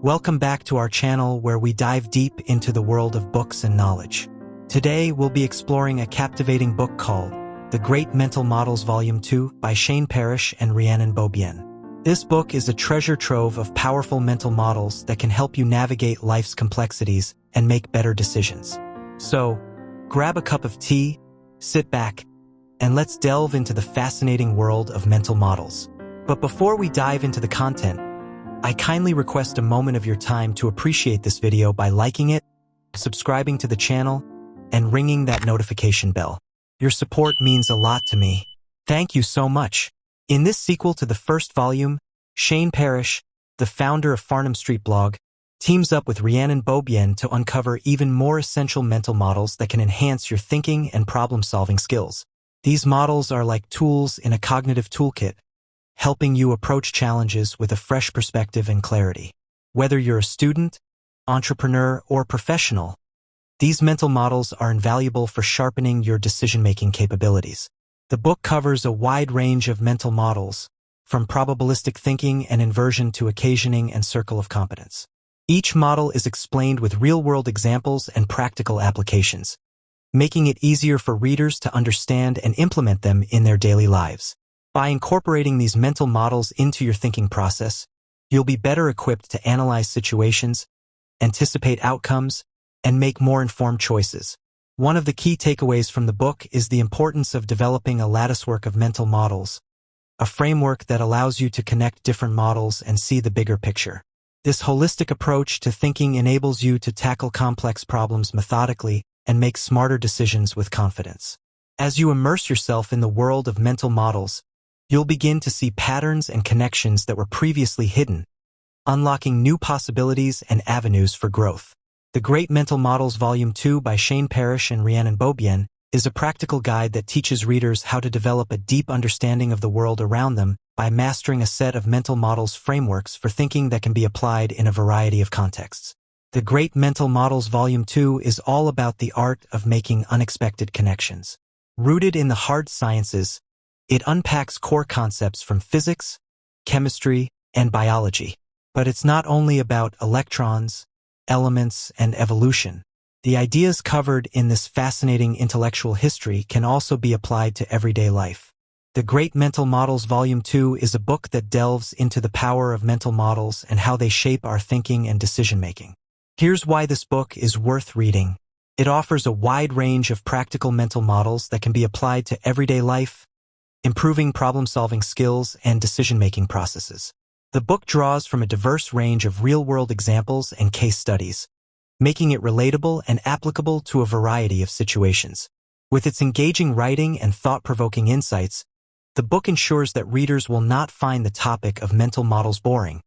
Welcome back to our channel where we dive deep into the world of books and knowledge. Today, we'll be exploring a captivating book called The Great Mental Models Volume 2 by Parrish and Rhiannon Beaubien. This book is a treasure trove of powerful mental models that can help you navigate life's complexities and make better decisions. So, grab a cup of tea, sit back, and let's delve into the fascinating world of mental models. But before we dive into the content, I kindly request a moment of your time to appreciate this video by liking it, subscribing to the channel, and ringing that notification bell. Your support means a lot to me. Thank you so much. In this sequel to the first volume, Parrish, the founder of Farnham Street blog, teams up with Rhiannon Beaubien to uncover even more essential mental models that can enhance your thinking and problem-solving skills. These models are like tools in a cognitive toolkit, helping you approach challenges with a fresh perspective and clarity. Whether you're a student, entrepreneur, or professional, these mental models are invaluable for sharpening your decision-making capabilities. The book covers a wide range of mental models, from probabilistic thinking and inversion to occasioning and circle of competence. Each model is explained with real-world examples and practical applications, making it easier for readers to understand and implement them in their daily lives. By incorporating these mental models into your thinking process, you'll be better equipped to analyze situations, anticipate outcomes, and make more informed choices. One of the key takeaways from the book is the importance of developing a latticework of mental models, a framework that allows you to connect different models and see the bigger picture. This holistic approach to thinking enables you to tackle complex problems methodically and make smarter decisions with confidence. As you immerse yourself in the world of mental models, you'll begin to see patterns and connections that were previously hidden, unlocking new possibilities and avenues for growth. The Great Mental Models Volume 2 by Parrish and Rhiannon Beaubien is a practical guide that teaches readers how to develop a deep understanding of the world around them by mastering a set of mental models frameworks for thinking that can be applied in a variety of contexts. The Great Mental Models Volume 2 is all about the art of making unexpected connections. Rooted in the hard sciences, it unpacks core concepts from physics, chemistry, and biology. But it's not only about electrons, elements, and evolution. The ideas covered in this fascinating intellectual history can also be applied to everyday life. The Great Mental Models Volume 2 is a book that delves into the power of mental models and how they shape our thinking and decision-making. Here's why this book is worth reading. It offers a wide range of practical mental models that can be applied to everyday life, improving problem-solving skills and decision-making processes. The book draws from a diverse range of real-world examples and case studies, making it relatable and applicable to a variety of situations. With its engaging writing and thought-provoking insights, the book ensures that readers will not find the topic of mental models boring,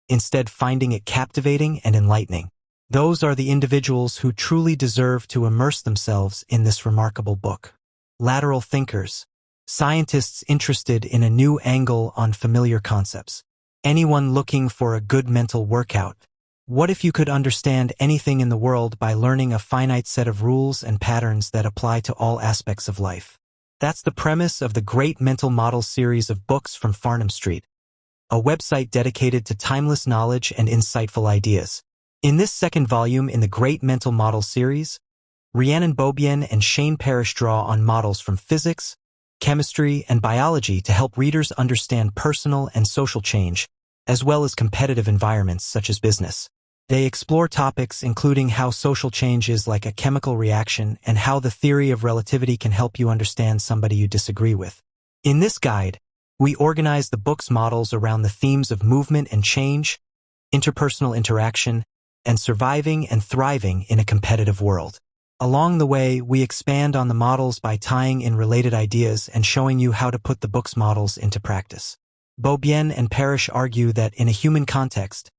instead finding it captivating and enlightening. Those are the individuals who truly deserve to immerse themselves in this remarkable book. Lateral thinkers. Scientists interested in a new angle on familiar concepts. Anyone looking for a good mental workout. What if you could understand anything in the world by learning a finite set of rules and patterns that apply to all aspects of life? That's the premise of the Great Mental Models series of books from Farnham Street, a website dedicated to timeless knowledge and insightful ideas. In this second volume in the Great Mental Models series, Rhiannon Beaubien and Parrish draw on models from physics, chemistry, and biology to help readers understand personal and social change, as well as competitive environments such as business. They explore topics including how social change is like a chemical reaction and how the theory of relativity can help you understand somebody you disagree with. In this guide, we organize the book's models around the themes of movement and change, interpersonal interaction, and surviving and thriving in a competitive world. Along the way, we expand on the models by tying in related ideas and showing you how to put the book's models into practice. Beaubien and Parrish argue that in a human context,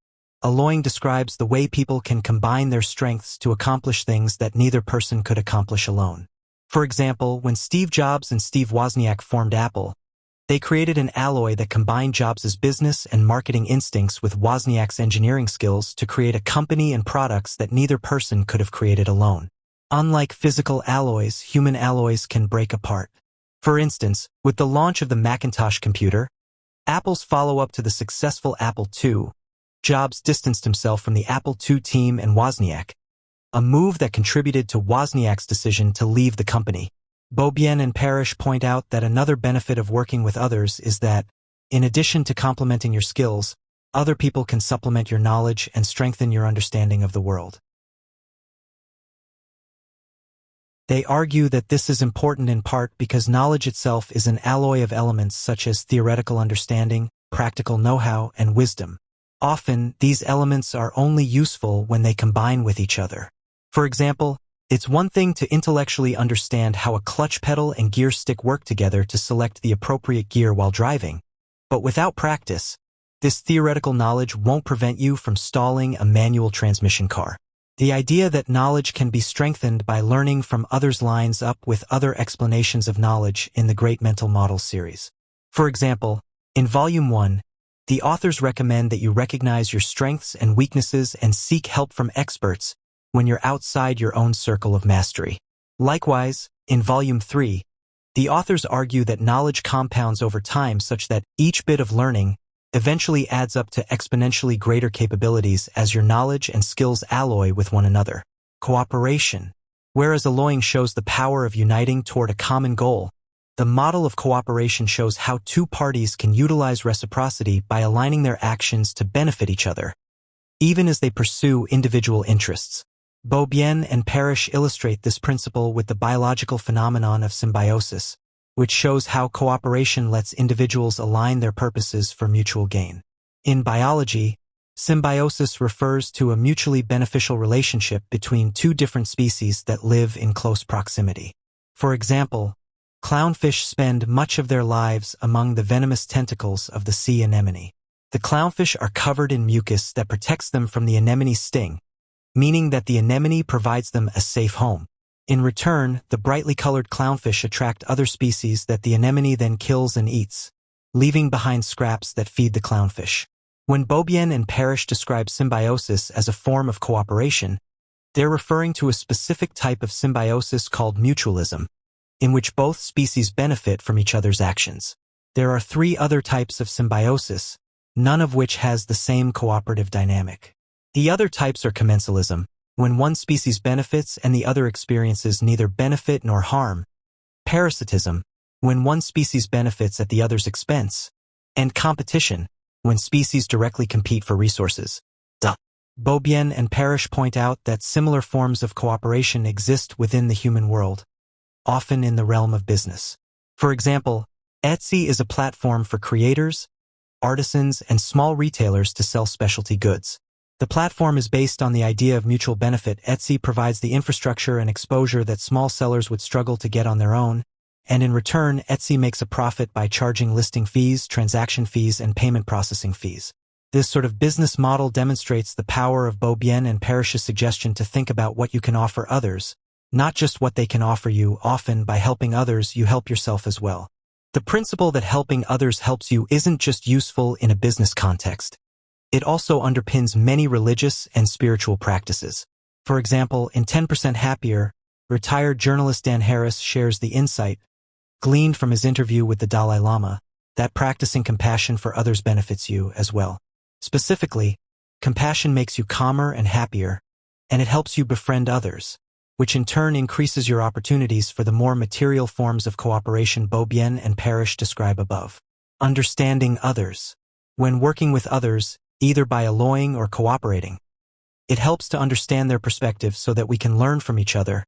Alloying describes the way people can combine their strengths to accomplish things that neither person could accomplish alone. For example, when Steve Jobs and Steve Wozniak formed Apple, they created an alloy that combined Jobs' business and marketing instincts with Wozniak's engineering skills to create a company and products that neither person could have created alone. Unlike physical alloys, human alloys can break apart. For instance, with the launch of the Macintosh computer, Apple's follow-up to the successful Apple II, Jobs distanced himself from the Apple II team and Wozniak, a move that contributed to Wozniak's decision to leave the company. Beaubien and Parrish point out that another benefit of working with others is that, in addition to complementing your skills, other people can supplement your knowledge and strengthen your understanding of the world. They argue that this is important in part because knowledge itself is an alloy of elements such as theoretical understanding, practical know-how, and wisdom. Often, these elements are only useful when they combine with each other. For example, it's one thing to intellectually understand how a clutch pedal and gear stick work together to select the appropriate gear while driving, but without practice, this theoretical knowledge won't prevent you from stalling a manual transmission car. The idea that knowledge can be strengthened by learning from others lines up with other explanations of knowledge in the Great Mental Models series. For example, in Volume 1, the authors recommend that you recognize your strengths and weaknesses and seek help from experts when you're outside your own circle of mastery. Likewise, in Volume 3, the authors argue that knowledge compounds over time such that each bit of learning eventually adds up to exponentially greater capabilities as your knowledge and skills alloy with one another. Cooperation. Whereas alloying shows the power of uniting toward a common goal, the model of cooperation shows how two parties can utilize reciprocity by aligning their actions to benefit each other, even as they pursue individual interests. Beaubien and Parrish illustrate this principle with the biological phenomenon of symbiosis, which shows how cooperation lets individuals align their purposes for mutual gain. In biology, symbiosis refers to a mutually beneficial relationship between two different species that live in close proximity. For example, clownfish spend much of their lives among the venomous tentacles of the sea anemone. The clownfish are covered in mucus that protects them from the anemone's sting, meaning that the anemone provides them a safe home. In return, the brightly colored clownfish attract other species that the anemone then kills and eats, leaving behind scraps that feed the clownfish. When Beaubien and Parrish describe symbiosis as a form of cooperation, they're referring to a specific type of symbiosis called mutualism, in which both species benefit from each other's actions. There are 3 other types of symbiosis, none of which has the same cooperative dynamic. The other types are commensalism, when one species benefits and the other experiences neither benefit nor harm; parasitism, when one species benefits at the other's expense; and competition, when species directly compete for resources. Beaubien and Parrish point out that similar forms of cooperation exist within the human world, often in the realm of business. For example, Etsy is a platform for creators, artisans, and small retailers to sell specialty goods. The platform is based on the idea of mutual benefit. Etsy provides the infrastructure and exposure that small sellers would struggle to get on their own, and in return, Etsy makes a profit by charging listing fees, transaction fees, and payment processing fees. This sort of business model demonstrates the power of Beaubien and Parrish's suggestion to think about what you can offer others, not just what they can offer you. Often, by helping others, you help yourself as well. The principle that helping others helps you isn't just useful in a business context. It also underpins many religious and spiritual practices. For example, in 10% Happier, retired journalist Dan Harris shares the insight, gleaned from his interview with the Dalai Lama, that practicing compassion for others benefits you as well. Specifically, compassion makes you calmer and happier, and it helps you befriend others, which in turn increases your opportunities for the more material forms of cooperation Beaubien and Parrish describe above. Understanding others. When working with others, either by alloying or cooperating, it helps to understand their perspective so that we can learn from each other,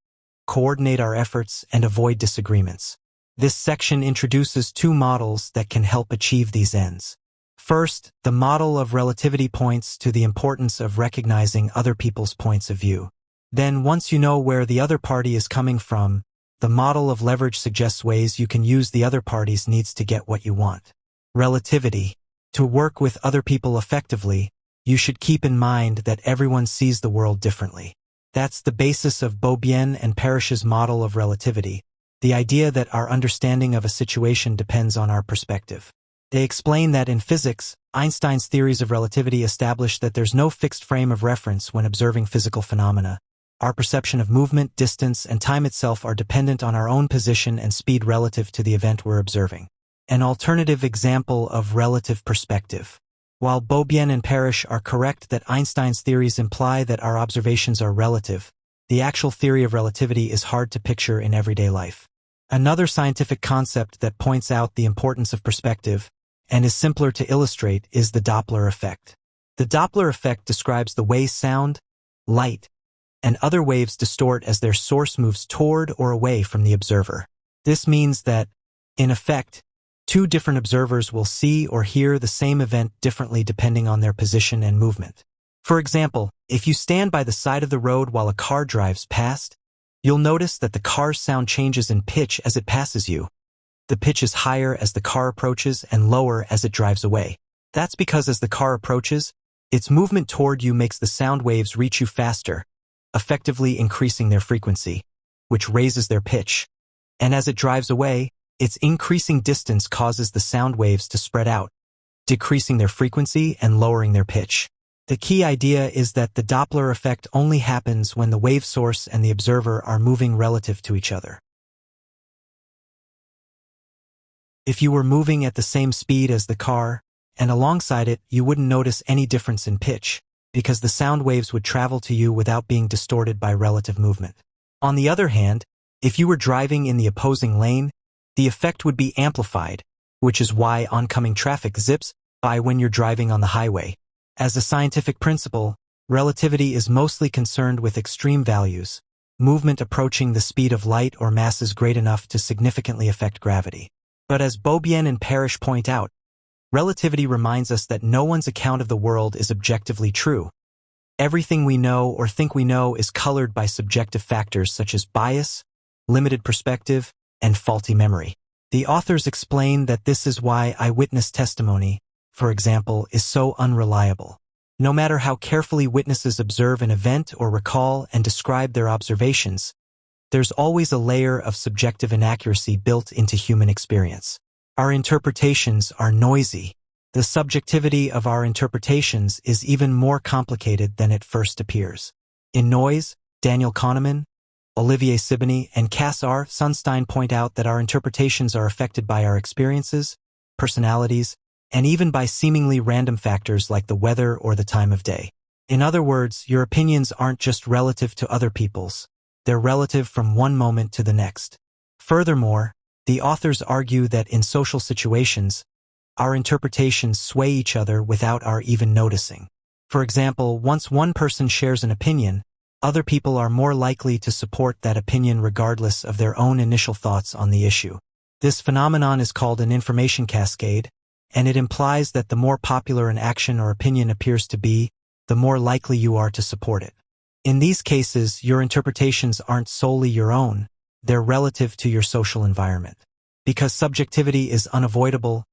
coordinate our efforts, and avoid disagreements. This section introduces 2 models that can help achieve these ends. First, the model of relativity points to the importance of recognizing other people's points of view. Then, once you know where the other party is coming from, the model of leverage suggests ways you can use the other party's needs to get what you want. Relativity. To work with other people effectively, you should keep in mind that everyone sees the world differently. That's the basis of Beaubien and Parrish's model of relativity, the idea that our understanding of a situation depends on our perspective. They explain that in physics, Einstein's theories of relativity establish that there's no fixed frame of reference when observing physical phenomena. Our perception of movement, distance, and time itself are dependent on our own position and speed relative to the event we're observing. An alternative example of relative perspective. While Beaubien and Parrish are correct that Einstein's theories imply that our observations are relative, the actual theory of relativity is hard to picture in everyday life. Another scientific concept that points out the importance of perspective and is simpler to illustrate is the Doppler effect. The Doppler effect describes the way sound, light, and other waves distort as their source moves toward or away from the observer. This means that, in effect, two different observers will see or hear the same event differently depending on their position and movement. For example, if you stand by the side of the road while a car drives past, you'll notice that the car's sound changes in pitch as it passes you. The pitch is higher as the car approaches and lower as it drives away. That's because as the car approaches, its movement toward you makes the sound waves reach you faster, effectively increasing their frequency, which raises their pitch. And as it drives away, its increasing distance causes the sound waves to spread out, decreasing their frequency and lowering their pitch. The key idea is that the Doppler effect only happens when the wave source and the observer are moving relative to each other. If you were moving at the same speed as the car, and alongside it, you wouldn't notice any difference in pitch, because the sound waves would travel to you without being distorted by relative movement. On the other hand, if you were driving in the opposing lane, the effect would be amplified, which is why oncoming traffic zips by when you're driving on the highway. As a scientific principle, relativity is mostly concerned with extreme values, movement approaching the speed of light or masses great enough to significantly affect gravity. But as Beaubien and Parrish point out, relativity reminds us that no one's account of the world is objectively true. Everything we know or think we know is colored by subjective factors such as bias, limited perspective, and faulty memory. The authors explain that this is why eyewitness testimony, for example, is so unreliable. No matter how carefully witnesses observe an event or recall and describe their observations, there's always a layer of subjective inaccuracy built into human experience. Our interpretations are noisy. The subjectivity of our interpretations is even more complicated than it first appears. In Noise, Daniel Kahneman, Olivier Sibony, and Cass R. Sunstein point out that our interpretations are affected by our experiences, personalities, and even by seemingly random factors like the weather or the time of day. In other words, your opinions aren't just relative to other people's, they're relative from one moment to the next. Furthermore, the authors argue that in social situations, our interpretations sway each other without our even noticing. For example, once one person shares an opinion, other people are more likely to support that opinion regardless of their own initial thoughts on the issue. This phenomenon is called an information cascade, and it implies that the more popular an action or opinion appears to be, the more likely you are to support it. In these cases, your interpretations aren't solely your own, they're relative to your social environment. Because subjectivity is unavoidable,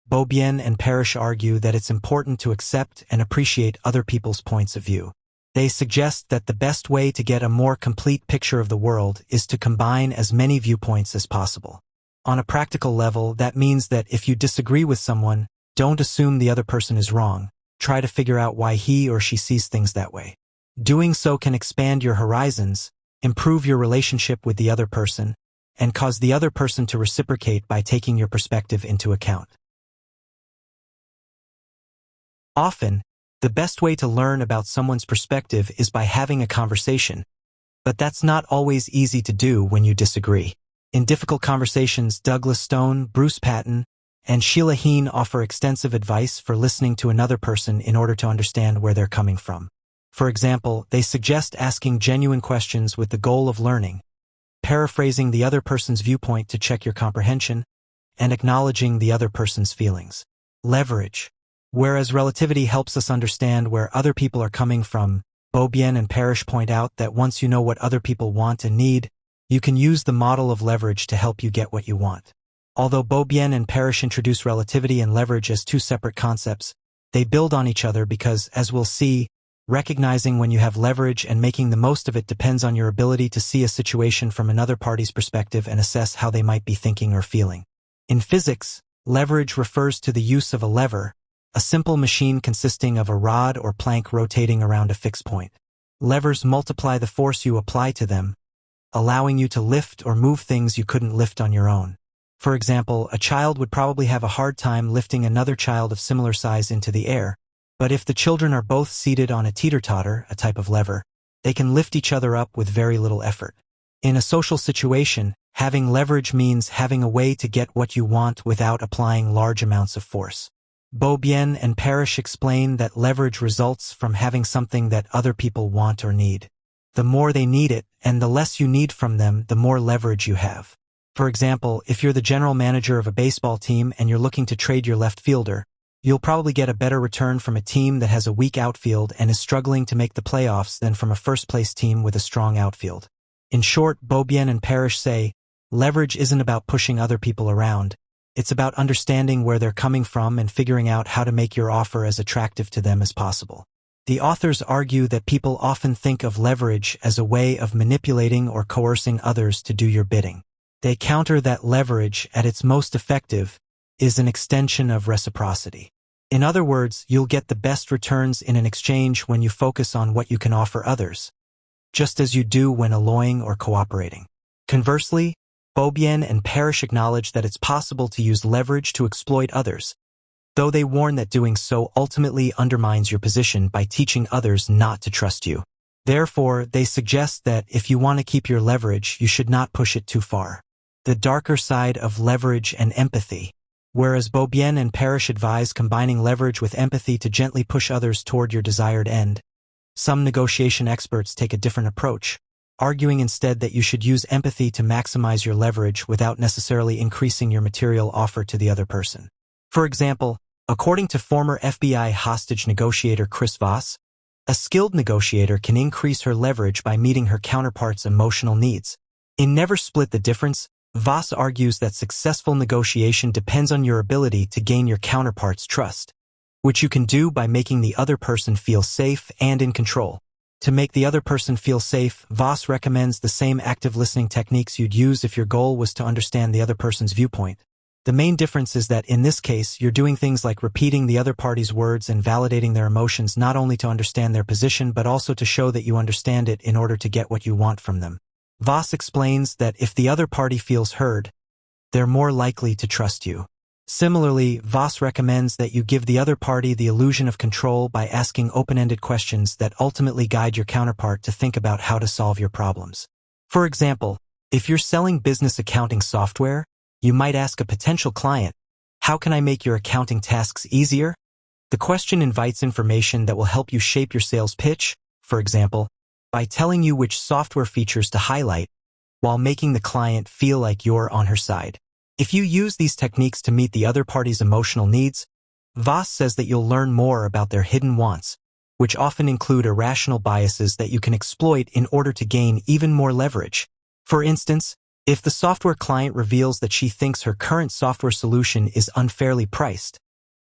Beaubien and Parrish argue that it's important to accept and appreciate other people's points of view. They suggest that the best way to get a more complete picture of the world is to combine as many viewpoints as possible. On a practical level, that means that if you disagree with someone, don't assume the other person is wrong. Try to figure out why he or she sees things that way. Doing so can expand your horizons, improve your relationship with the other person, and cause the other person to reciprocate by taking your perspective into account. Often, the best way to learn about someone's perspective is by having a conversation, but that's not always easy to do when you disagree. In difficult conversations, Douglas Stone, Bruce Patton, and Sheila Heen offer extensive advice for listening to another person in order to understand where they're coming from. For example, they suggest asking genuine questions with the goal of learning, paraphrasing the other person's viewpoint to check your comprehension, and acknowledging the other person's feelings. Leverage. Whereas relativity helps us understand where other people are coming from, Beaubien and Parrish point out that once you know what other people want and need, you can use the model of leverage to help you get what you want. Although Beaubien and Parrish introduce relativity and leverage as two separate concepts, they build on each other because, as we'll see, recognizing when you have leverage and making the most of it depends on your ability to see a situation from another party's perspective and assess how they might be thinking or feeling. In physics, leverage refers to the use of a lever, a simple machine consisting of a rod or plank rotating around a fixed point. Levers multiply the force you apply to them, allowing you to lift or move things you couldn't lift on your own. For example, a child would probably have a hard time lifting another child of similar size into the air, but if the children are both seated on a teeter-totter, a type of lever, they can lift each other up with very little effort. In a social situation, having leverage means having a way to get what you want without applying large amounts of force. Beaubien and Parrish explain that leverage results from having something that other people want or need. The more they need it, and the less you need from them, the more leverage you have. For example, if you're the general manager of a baseball team and you're looking to trade your left fielder, you'll probably get a better return from a team that has a weak outfield and is struggling to make the playoffs than from a first-place team with a strong outfield. In short, Beaubien and Parrish say, leverage isn't about pushing other people around. It's about understanding where they're coming from and figuring out how to make your offer as attractive to them as possible. The authors argue that people often think of leverage as a way of manipulating or coercing others to do your bidding. They counter that leverage, at its most effective, is an extension of reciprocity. In other words, you'll get the best returns in an exchange when you focus on what you can offer others, just as you do when alloying or cooperating. Conversely, Beaubien and Parrish acknowledge that it's possible to use leverage to exploit others, though they warn that doing so ultimately undermines your position by teaching others not to trust you. Therefore, they suggest that if you want to keep your leverage, you should not push it too far. The darker side of leverage and empathy. Whereas Beaubien and Parrish advise combining leverage with empathy to gently push others toward your desired end, some negotiation experts take a different approach, arguing instead that you should use empathy to maximize your leverage without necessarily increasing your material offer to the other person. For example, according to former FBI hostage negotiator Chris Voss, a skilled negotiator can increase her leverage by meeting her counterpart's emotional needs. In Never Split the Difference, Voss argues that successful negotiation depends on your ability to gain your counterpart's trust, which you can do by making the other person feel safe and in control. To make the other person feel safe, Voss recommends the same active listening techniques you'd use if your goal was to understand the other person's viewpoint. The main difference is that in this case, you're doing things like repeating the other party's words and validating their emotions not only to understand their position but also to show that you understand it in order to get what you want from them. Voss explains that if the other party feels heard, they're more likely to trust you. Similarly, Voss recommends that you give the other party the illusion of control by asking open-ended questions that ultimately guide your counterpart to think about how to solve your problems. For example, if you're selling business accounting software, you might ask a potential client, "How can I make your accounting tasks easier?" The question invites information that will help you shape your sales pitch, for example, by telling you which software features to highlight, while making the client feel like you're on her side. If you use these techniques to meet the other party's emotional needs, Voss says that you'll learn more about their hidden wants, which often include irrational biases that you can exploit in order to gain even more leverage. For instance, if the software client reveals that she thinks her current software solution is unfairly priced,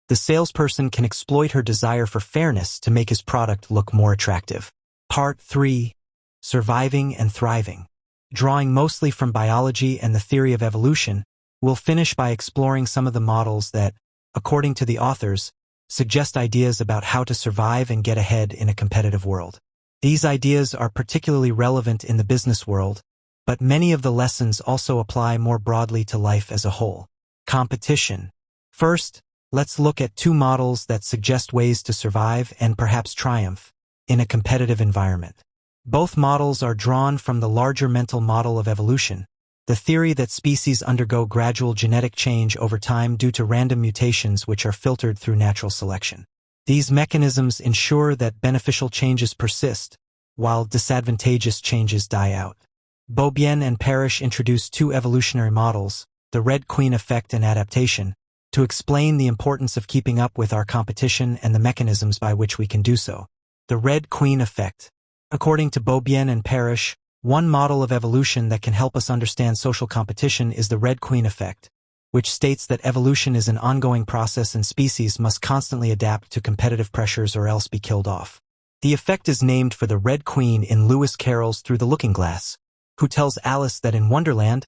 the salesperson can exploit her desire for fairness to make his product look more attractive. Part 3. Surviving and Thriving. Drawing mostly from biology and the theory of evolution, we'll finish by exploring some of the models that, according to the authors, suggest ideas about how to survive and get ahead in a competitive world. These ideas are particularly relevant in the business world, but many of the lessons also apply more broadly to life as a whole. Competition. First, let's look at two models that suggest ways to survive and perhaps triumph in a competitive environment. Both models are drawn from the larger mental model of evolution, the theory that species undergo gradual genetic change over time due to random mutations which are filtered through natural selection. These mechanisms ensure that beneficial changes persist, while disadvantageous changes die out. Beaubien and Parrish introduce two evolutionary models, the Red Queen effect and adaptation, to explain the importance of keeping up with our competition and the mechanisms by which we can do so. The Red Queen effect. According to Beaubien and Parrish, one model of evolution that can help us understand social competition is the Red Queen effect, which states that evolution is an ongoing process and species must constantly adapt to competitive pressures or else be killed off. The effect is named for the Red Queen in Lewis Carroll's Through the Looking Glass, who tells Alice that in Wonderland,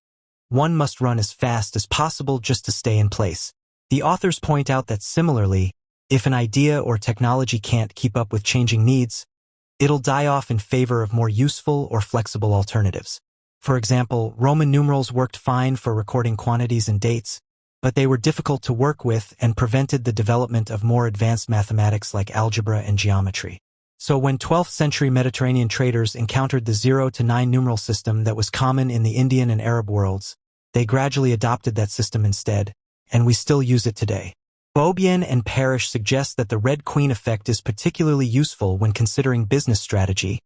one must run as fast as possible just to stay in place. The authors point out that similarly, if an idea or technology can't keep up with changing needs, it'll die off in favor of more useful or flexible alternatives. For example, Roman numerals worked fine for recording quantities and dates, but they were difficult to work with and prevented the development of more advanced mathematics like algebra and geometry. So when 12th century Mediterranean traders encountered the 0 to 9 numeral system that was common in the Indian and Arab worlds, they gradually adopted that system instead, and we still use it today. Beaubien and Parrish suggest that the Red Queen effect is particularly useful when considering business strategy,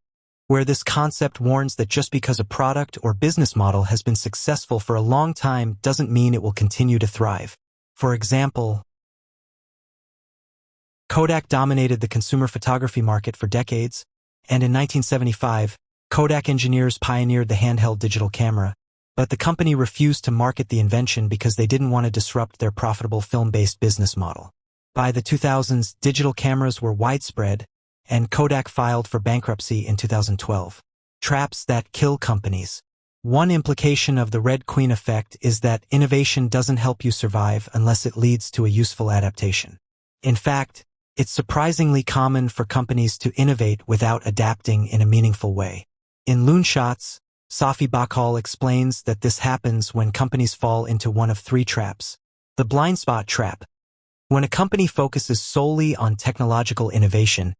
where this concept warns that just because a product or business model has been successful for a long time doesn't mean it will continue to thrive. For example, Kodak dominated the consumer photography market for decades, and in 1975, Kodak engineers pioneered the handheld digital camera, but the company refused to market the invention because they didn't want to disrupt their profitable film-based business model. By the 2000s, digital cameras were widespread, and Kodak filed for bankruptcy in 2012. Traps that kill companies. One implication of the Red Queen effect is that innovation doesn't help you survive unless it leads to a useful adaptation. In fact, it's surprisingly common for companies to innovate without adapting in a meaningful way. In Loonshots, Safi Bahcall explains that this happens when companies fall into one of three traps. The blind spot trap. When a company focuses solely on technological innovation,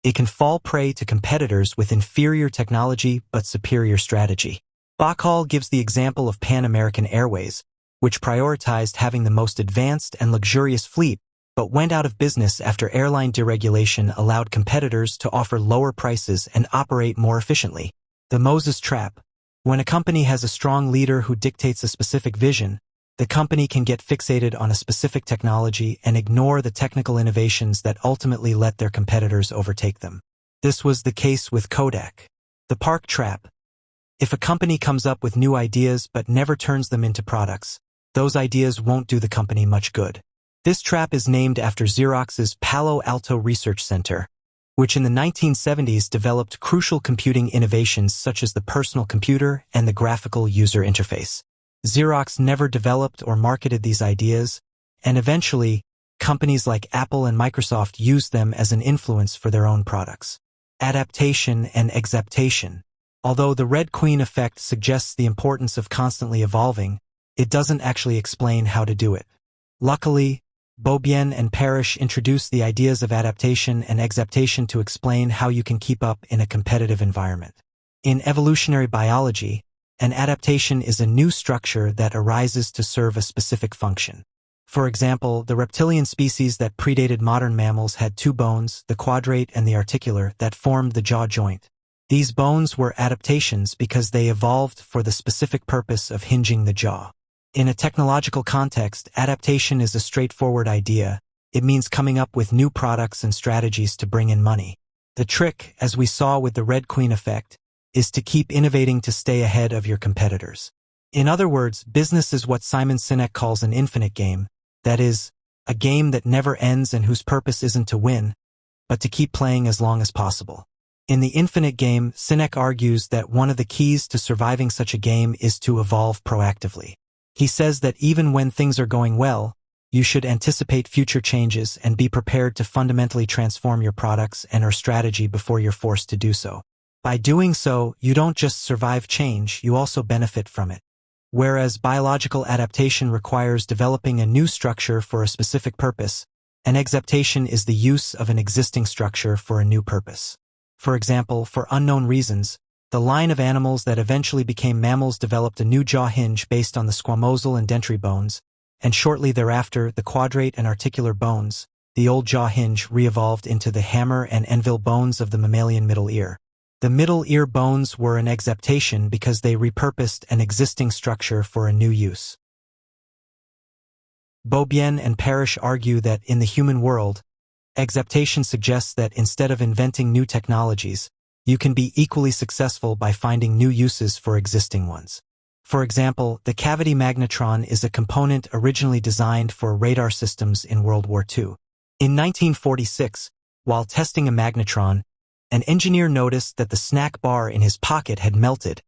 it can fall prey to competitors with inferior technology but superior strategy. Bahcall gives the example of Pan American Airways, which prioritized having the most advanced and luxurious fleet, but went out of business after airline deregulation allowed competitors to offer lower prices and operate more efficiently. The Moses trap. When a company has a strong leader who dictates a specific vision, the company can get fixated on a specific technology and ignore the technical innovations that ultimately let their competitors overtake them. This was the case with Kodak. The Park trap. If a company comes up with new ideas but never turns them into products, those ideas won't do the company much good. This trap is named after Xerox's Palo Alto Research Center, which in the 1970s developed crucial computing innovations such as the personal computer and the graphical user interface. Xerox never developed or marketed these ideas, and eventually, companies like Apple and Microsoft used them as an influence for their own products. Adaptation and exaptation. Although the Red Queen effect suggests the importance of constantly evolving, it doesn't actually explain how to do it. Luckily, Beaubien and Parrish introduced the ideas of adaptation and exaptation to explain how you can keep up in a competitive environment. In evolutionary biology, an adaptation is a new structure that arises to serve a specific function. For example, the reptilian species that predated modern mammals had two bones, the quadrate and the articular, that formed the jaw joint. These bones were adaptations because they evolved for the specific purpose of hinging the jaw. In a technological context, adaptation is a straightforward idea. It means coming up with new products and strategies to bring in money. The trick, as we saw with the Red Queen effect, is to keep innovating to stay ahead of your competitors. In other words, business is what Simon Sinek calls an infinite game, that is, a game that never ends and whose purpose isn't to win, but to keep playing as long as possible. In the infinite game, Sinek argues that one of the keys to surviving such a game is to evolve proactively. He says that even when things are going well, you should anticipate future changes and be prepared to fundamentally transform your products and/or strategy before you're forced to do so. By doing so, you don't just survive change, you also benefit from it. Whereas biological adaptation requires developing a new structure for a specific purpose, an exaptation is the use of an existing structure for a new purpose. For example, for unknown reasons, the line of animals that eventually became mammals developed a new jaw hinge based on the squamosal and dentary bones, and shortly thereafter the quadrate and articular bones, the old jaw hinge, re-evolved into the hammer and anvil bones of the mammalian middle ear. The middle ear bones were an exaptation because they repurposed an existing structure for a new use. Beaubien and Parrish argue that in the human world, exaptation suggests that instead of inventing new technologies, you can be equally successful by finding new uses for existing ones. For example, the cavity magnetron is a component originally designed for radar systems in World War II. In 1946, while testing a magnetron, an engineer noticed that the snack bar in his pocket had melted,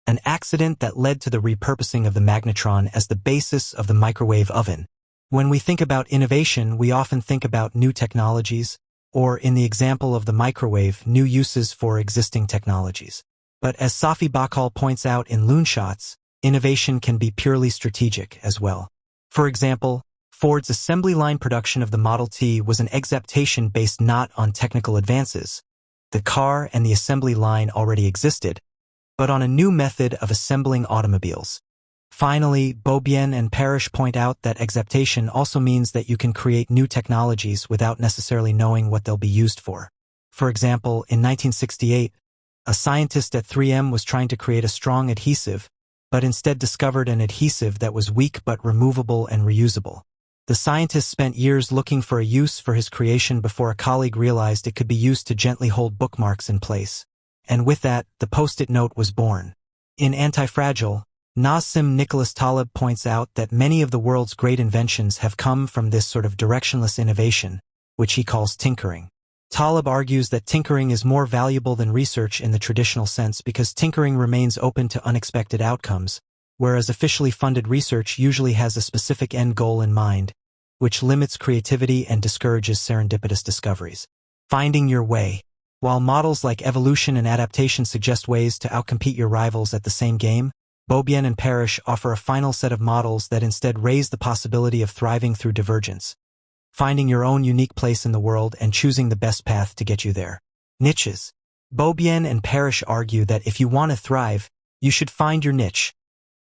an accident that led to the repurposing of the magnetron as the basis of the microwave oven. When we think about innovation, we often think about new technologies, or in the example of the microwave, new uses for existing technologies. But as Safi Bahcall points out in Loonshots, innovation can be purely strategic as well. For example, Ford's assembly line production of the Model T was an exaptation based not on technical advances. The car and the assembly line already existed, but on a new method of assembling automobiles. Finally, Beaubien and Parrish point out that exaptation also means that you can create new technologies without necessarily knowing what they'll be used for. For example, in 1968, a scientist at 3M was trying to create a strong adhesive, but instead discovered an adhesive that was weak but removable and reusable. The scientist spent years looking for a use for his creation before a colleague realized it could be used to gently hold bookmarks in place. And with that, the Post-it note was born. In Antifragile, Nassim Nicholas Taleb points out that many of the world's great inventions have come from this sort of directionless innovation, which he calls tinkering. Taleb argues that tinkering is more valuable than research in the traditional sense because tinkering remains open to unexpected outcomes, whereas officially funded research usually has a specific end goal in mind, which limits creativity and discourages serendipitous discoveries. Finding your way. While models like evolution and adaptation suggest ways to outcompete your rivals at the same game, Beaubien and Parrish offer a final set of models that instead raise the possibility of thriving through divergence, finding your own unique place in the world and choosing the best path to get you there. Niches. Beaubien and Parrish argue that if you want to thrive, you should find your niche,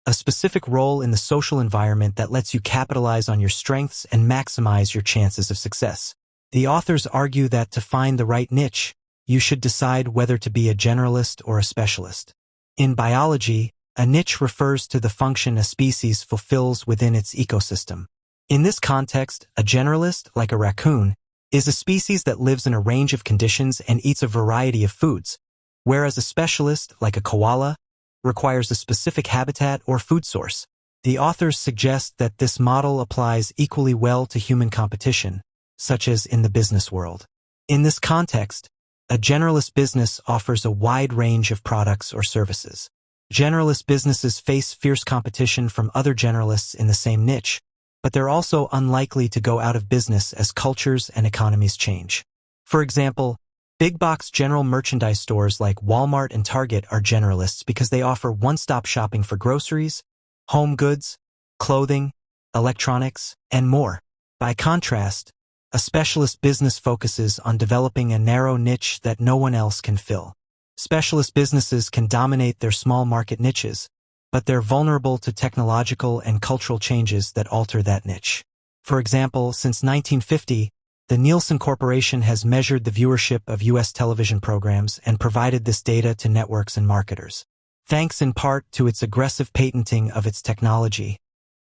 a specific role in the social environment that lets you capitalize on your strengths and maximize your chances of success. The authors argue that to find the right niche, you should decide whether to be a generalist or a specialist. In biology, a niche refers to the function a species fulfills within its ecosystem. In this context, a generalist, like a raccoon, is a species that lives in a range of conditions and eats a variety of foods, whereas a specialist, like a koala, requires a specific habitat or food source. The authors suggest that this model applies equally well to human competition, such as in the business world. In this context, a generalist business offers a wide range of products or services. Generalist businesses face fierce competition from other generalists in the same niche, but they're also unlikely to go out of business as cultures and economies change. For example, big-box general merchandise stores like Walmart and Target are generalists because they offer one-stop shopping for groceries, home goods, clothing, electronics, and more. By contrast, a specialist business focuses on developing a narrow niche that no one else can fill. Specialist businesses can dominate their small market niches, but they're vulnerable to technological and cultural changes that alter that niche. For example, since 1950, the Nielsen Corporation has measured the viewership of U.S. television programs and provided this data to networks and marketers. Thanks in part to its aggressive patenting of its technology,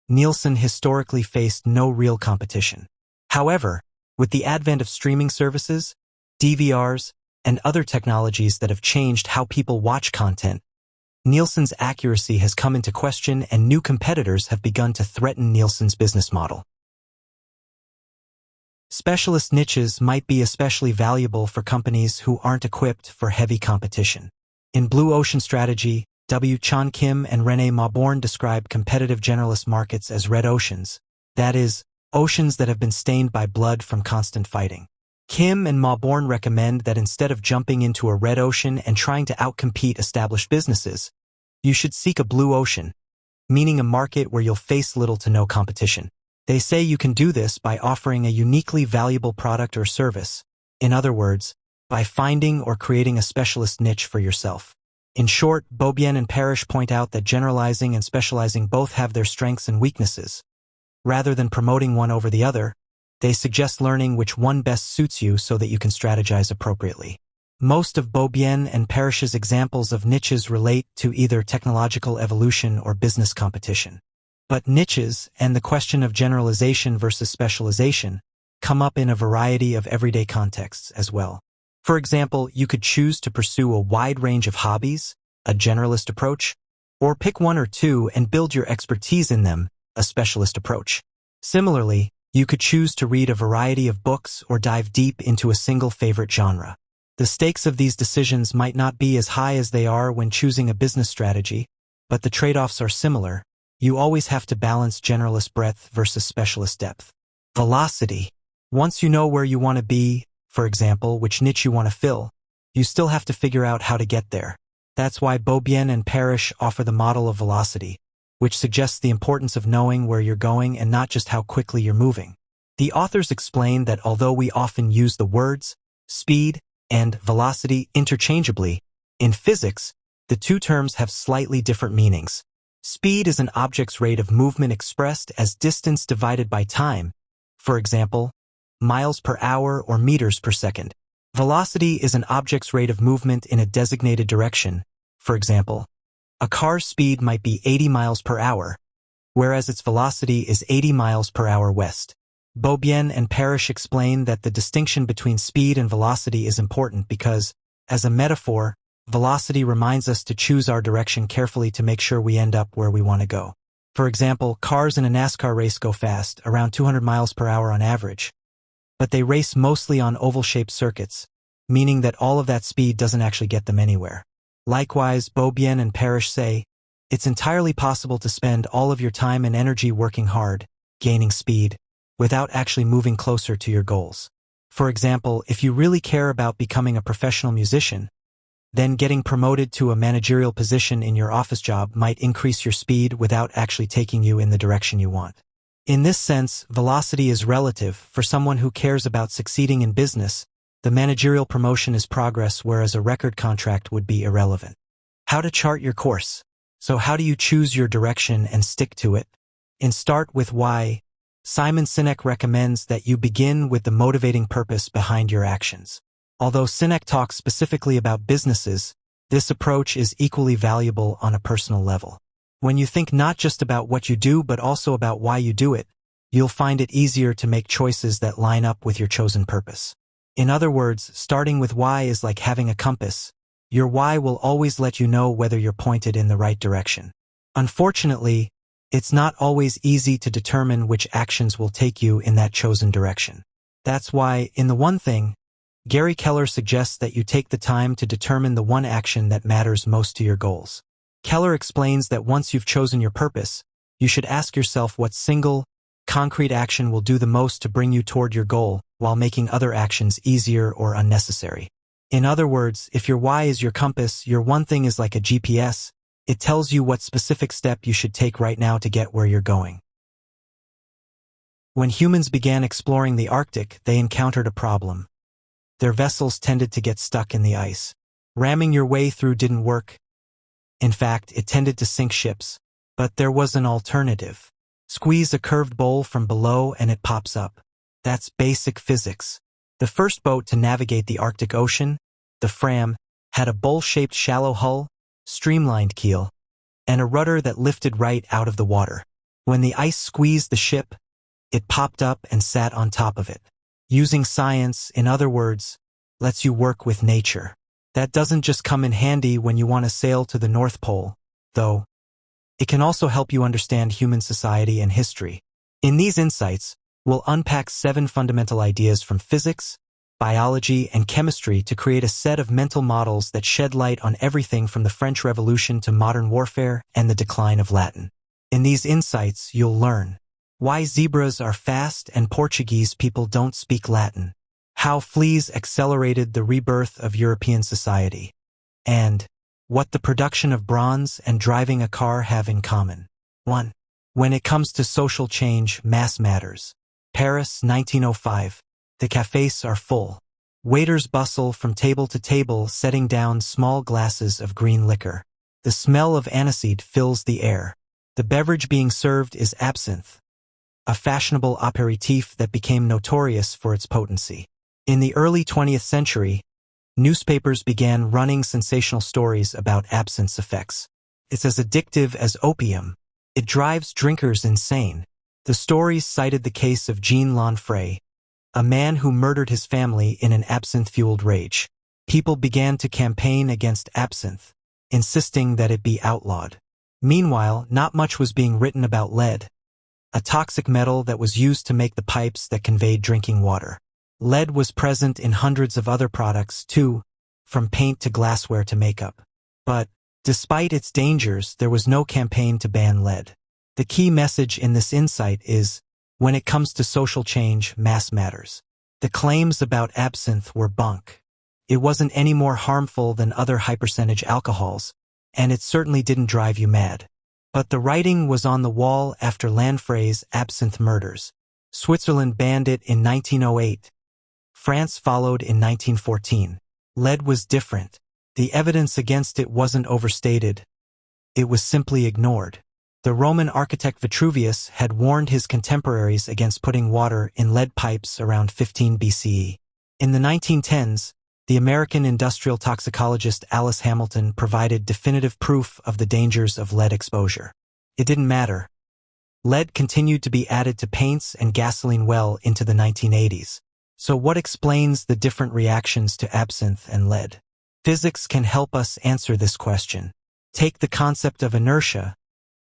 Nielsen historically faced no real competition. However, with the advent of streaming services, DVRs, and other technologies that have changed how people watch content, Nielsen's accuracy has come into question and new competitors have begun to threaten Nielsen's business model. Specialist niches might be especially valuable for companies who aren't equipped for heavy competition. In Blue Ocean Strategy, W. Chan Kim and Renee Mauborgne describe competitive generalist markets as red oceans, that is, oceans that have been stained by blood from constant fighting. Kim and Mauborgne recommend that instead of jumping into a red ocean and trying to outcompete established businesses, you should seek a blue ocean, meaning a market where you'll face little to no competition. They say you can do this by offering a uniquely valuable product or service. In other words, by finding or creating a specialist niche for yourself. In short, Beaubien and Parrish point out that generalizing and specializing both have their strengths and weaknesses. Rather than promoting one over the other, they suggest learning which one best suits you so that you can strategize appropriately. Most of Beaubien and Parrish's examples of niches relate to either technological evolution or business competition. But niches and the question of generalization versus specialization come up in a variety of everyday contexts as well. For example, you could choose to pursue a wide range of hobbies, a generalist approach, or pick one or two and build your expertise in them, a specialist approach. Similarly, you could choose to read a variety of books or dive deep into a single favorite genre. The stakes of these decisions might not be as high as they are when choosing a business strategy, but the trade-offs are similar. You always have to balance generalist breadth versus specialist depth. Velocity. Once you know where you want to be, for example, which niche you want to fill, you still have to figure out how to get there. That's why Beaubien and Parrish offer the model of velocity, which suggests the importance of knowing where you're going and not just how quickly you're moving. The authors explain that although we often use the words speed and velocity interchangeably, in physics, the two terms have slightly different meanings. Speed is an object's rate of movement expressed as distance divided by time, for example, miles per hour or meters per second. Velocity is an object's rate of movement in a designated direction, for example, a car's speed might be 80 miles per hour, whereas its velocity is 80 miles per hour west. Beaubien and Parrish explain that the distinction between speed and velocity is important because, as a metaphor, velocity reminds us to choose our direction carefully to make sure we end up where we want to go. For example, cars in a NASCAR race go fast, around 200 miles per hour on average, but they race mostly on oval-shaped circuits, meaning that all of that speed doesn't actually get them anywhere. Likewise, Beaubien and Parrish say, it's entirely possible to spend all of your time and energy working hard, gaining speed, without actually moving closer to your goals. For example, if you really care about becoming a professional musician, then getting promoted to a managerial position in your office job might increase your speed without actually taking you in the direction you want. In this sense, velocity is relative. For someone who cares about succeeding in business, the managerial promotion is progress, whereas a record contract would be irrelevant. How to chart your course. So how do you choose your direction and stick to it? In Start with Why, Simon Sinek recommends that you begin with the motivating purpose behind your actions. Although Sinek talks specifically about businesses, this approach is equally valuable on a personal level. When you think not just about what you do but also about why you do it, you'll find it easier to make choices that line up with your chosen purpose. In other words, starting with why is like having a compass. Your why will always let you know whether you're pointed in the right direction. Unfortunately, it's not always easy to determine which actions will take you in that chosen direction. That's why, in The One Thing, Gary Keller suggests that you take the time to determine the one action that matters most to your goals. Keller explains that once you've chosen your purpose, you should ask yourself what single, concrete action will do the most to bring you toward your goal, while making other actions easier or unnecessary. In other words, if your why is your compass, your one thing is like a GPS. It tells you what specific step you should take right now to get where you're going. When humans began exploring the Arctic, they encountered a problem. Their vessels tended to get stuck in the ice. Ramming your way through didn't work. In fact, it tended to sink ships. But there was an alternative. Squeeze a curved bowl from below and it pops up. That's basic physics. The first boat to navigate the Arctic Ocean, the Fram, had a bowl-shaped shallow hull, streamlined keel, and a rudder that lifted right out of the water. When the ice squeezed the ship, it popped up and sat on top of it. Using science, in other words, lets you work with nature. That doesn't just come in handy when you want to sail to the North Pole, though. It can also help you understand human society and history. In these insights, we'll unpack 7 fundamental ideas from physics, biology, and chemistry to create a set of mental models that shed light on everything from the French Revolution to modern warfare and the decline of Latin. In these insights, you'll learn why zebras are fast and Portuguese people don't speak Latin, how fleas accelerated the rebirth of European society, and what the production of bronze and driving a car have in common. 1. When it comes to social change, mass matters. Paris, 1905. The cafes are full. Waiters bustle from table to table, setting down small glasses of green liquor. The smell of aniseed fills the air. The beverage being served is absinthe, a fashionable aperitif that became notorious for its potency. In the early 20th century, newspapers began running sensational stories about absinthe's effects. It's as addictive as opium. It drives drinkers insane. The stories cited the case of Jean Lanfray, a man who murdered his family in an absinthe-fueled rage. People began to campaign against absinthe, insisting that it be outlawed. Meanwhile, not much was being written about lead, a toxic metal that was used to make the pipes that conveyed drinking water. Lead was present in hundreds of other products, too, from paint to glassware to makeup. But, despite its dangers, there was no campaign to ban lead. The key message in this insight is, when it comes to social change, mass matters. The claims about absinthe were bunk. It wasn't any more harmful than other high-percentage alcohols, and it certainly didn't drive you mad. But the writing was on the wall after Lanfray's absinthe murders. Switzerland banned it in 1908. France followed in 1914. Lead was different. The evidence against it wasn't overstated. It was simply ignored. The Roman architect Vitruvius had warned his contemporaries against putting water in lead pipes around 15 BCE. In the 1910s, the American industrial toxicologist Alice Hamilton provided definitive proof of the dangers of lead exposure. It didn't matter. Lead continued to be added to paints and gasoline well into the 1980s. So what explains the different reactions to absinthe and lead? Physics can help us answer this question. Take the concept of inertia,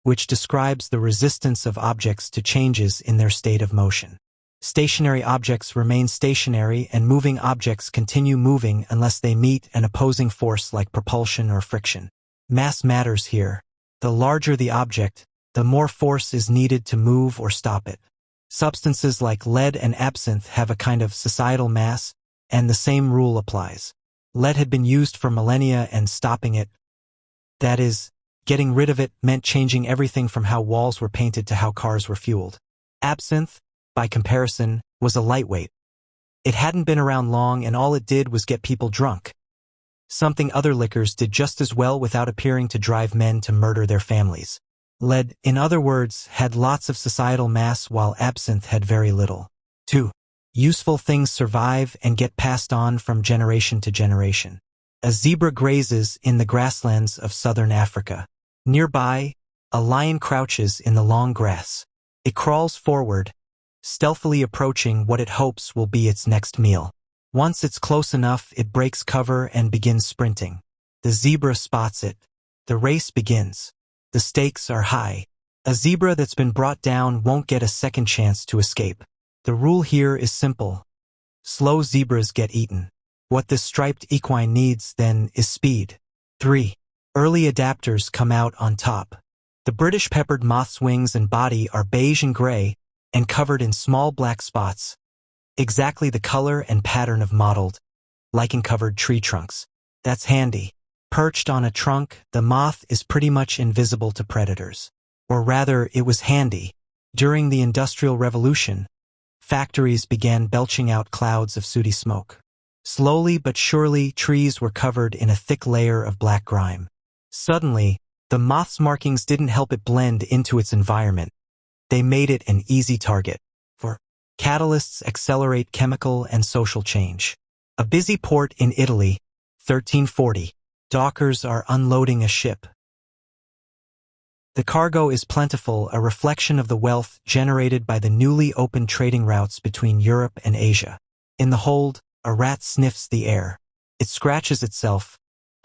which describes the resistance of objects to changes in their state of motion. Stationary objects remain stationary and moving objects continue moving unless they meet an opposing force like propulsion or friction. Mass matters here. The larger the object, the more force is needed to move or stop it. Substances like lead and absinthe have a kind of societal mass, and the same rule applies. Lead had been used for millennia and stopping it, that is, getting rid of it, meant changing everything from how walls were painted to how cars were fueled. Absinthe, by comparison, was a lightweight. It hadn't been around long and all it did was get people drunk. Something other liquors did just as well without appearing to drive men to murder their families. Lead, in other words, had lots of societal mass while absinthe had very little. 2. Useful things survive and get passed on from generation to generation. A zebra grazes in the grasslands of southern Africa. Nearby, a lion crouches in the long grass. It crawls forward, stealthily approaching what it hopes will be its next meal. Once it's close enough, it breaks cover and begins sprinting. The zebra spots it. The race begins. The stakes are high. A zebra that's been brought down won't get a second chance to escape. The rule here is simple. Slow zebras get eaten. What this striped equine needs, then, is speed. 3. Early adapters come out on top. The British peppered moth's wings and body are beige and gray, and covered in small black spots. Exactly the color and pattern of mottled, lichen-covered tree trunks. That's handy. Perched on a trunk, the moth is pretty much invisible to predators. Or rather, it was handy. During the Industrial Revolution, factories began belching out clouds of sooty smoke. Slowly but surely, trees were covered in a thick layer of black grime. Suddenly, the moth's markings didn't help it blend into its environment. They made it an easy target. For catalysts accelerate chemical and social change. A busy port in Italy, 1340. Dockers are unloading a ship. The cargo is plentiful, a reflection of the wealth generated by the newly opened trading routes between Europe and Asia. In the hold, a rat sniffs the air. It scratches itself,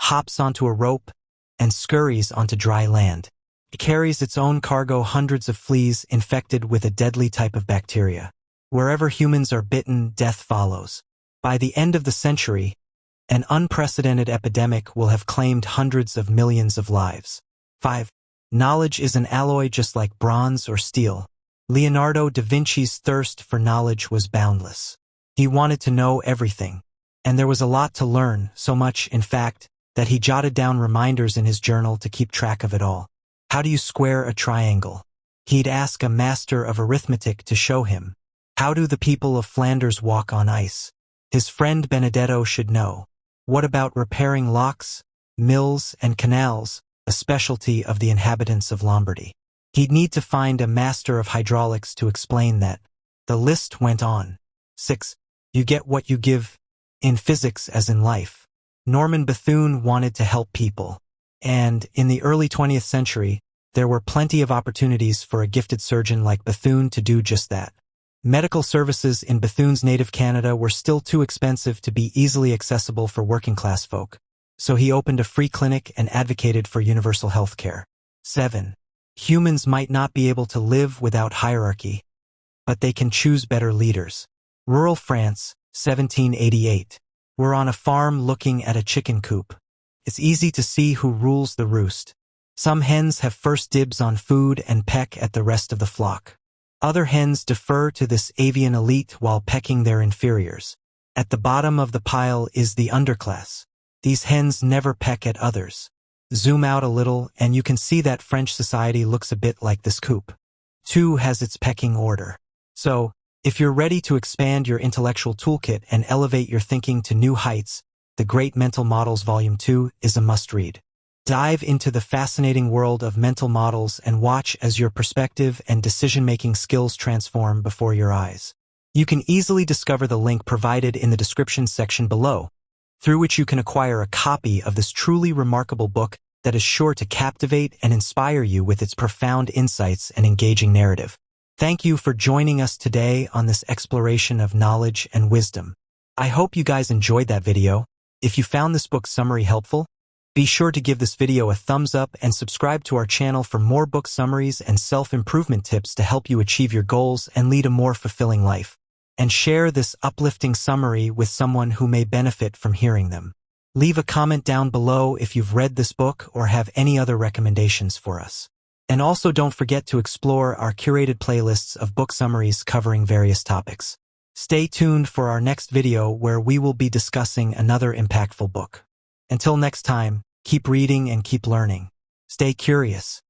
hops onto a rope, and scurries onto dry land. It carries its own cargo, hundreds of fleas infected with a deadly type of bacteria. Wherever humans are bitten, death follows. By the end of the century, an unprecedented epidemic will have claimed hundreds of millions of lives. 5. Knowledge is an alloy just like bronze or steel. Leonardo da Vinci's thirst for knowledge was boundless. He wanted to know everything. And there was a lot to learn, so much, in fact, that he jotted down reminders in his journal to keep track of it all. How do you square a triangle? He'd ask a master of arithmetic to show him. How do the people of Flanders walk on ice? His friend Benedetto should know. What about repairing locks, mills, and canals, a specialty of the inhabitants of Lombardy? He'd need to find a master of hydraulics to explain that. The list went on. 6. You get what you give, in physics as in life. Norman Bethune wanted to help people. And, in the early 20th century, there were plenty of opportunities for a gifted surgeon like Bethune to do just that. Medical services in Bethune's native Canada were still too expensive to be easily accessible for working-class folk, so he opened a free clinic and advocated for universal health care. 7. Humans might not be able to live without hierarchy, but they can choose better leaders. Rural France, 1788. We're on a farm looking at a chicken coop. It's easy to see who rules the roost. Some hens have first dibs on food and peck at the rest of the flock. Other hens defer to this avian elite while pecking their inferiors. At the bottom of the pile is the underclass. These hens never peck at others. Zoom out a little and you can see that French society looks a bit like this coop. 2 has its pecking order. So, if you're ready to expand your intellectual toolkit and elevate your thinking to new heights, The Great Mental Models Volume 2 is a must-read. Dive into the fascinating world of mental models and watch as your perspective and decision-making skills transform before your eyes. You can easily discover the link provided in the description section below, through which you can acquire a copy of this truly remarkable book that is sure to captivate and inspire you with its profound insights and engaging narrative. Thank you for joining us today on this exploration of knowledge and wisdom. I hope you guys enjoyed that video. If you found this book summary helpful, be sure to give this video a thumbs up and subscribe to our channel for more book summaries and self-improvement tips to help you achieve your goals and lead a more fulfilling life. And share this uplifting summary with someone who may benefit from hearing them. Leave a comment down below if you've read this book or have any other recommendations for us. And also don't forget to explore our curated playlists of book summaries covering various topics. Stay tuned for our next video where we will be discussing another impactful book. Until next time, keep reading and keep learning. Stay curious.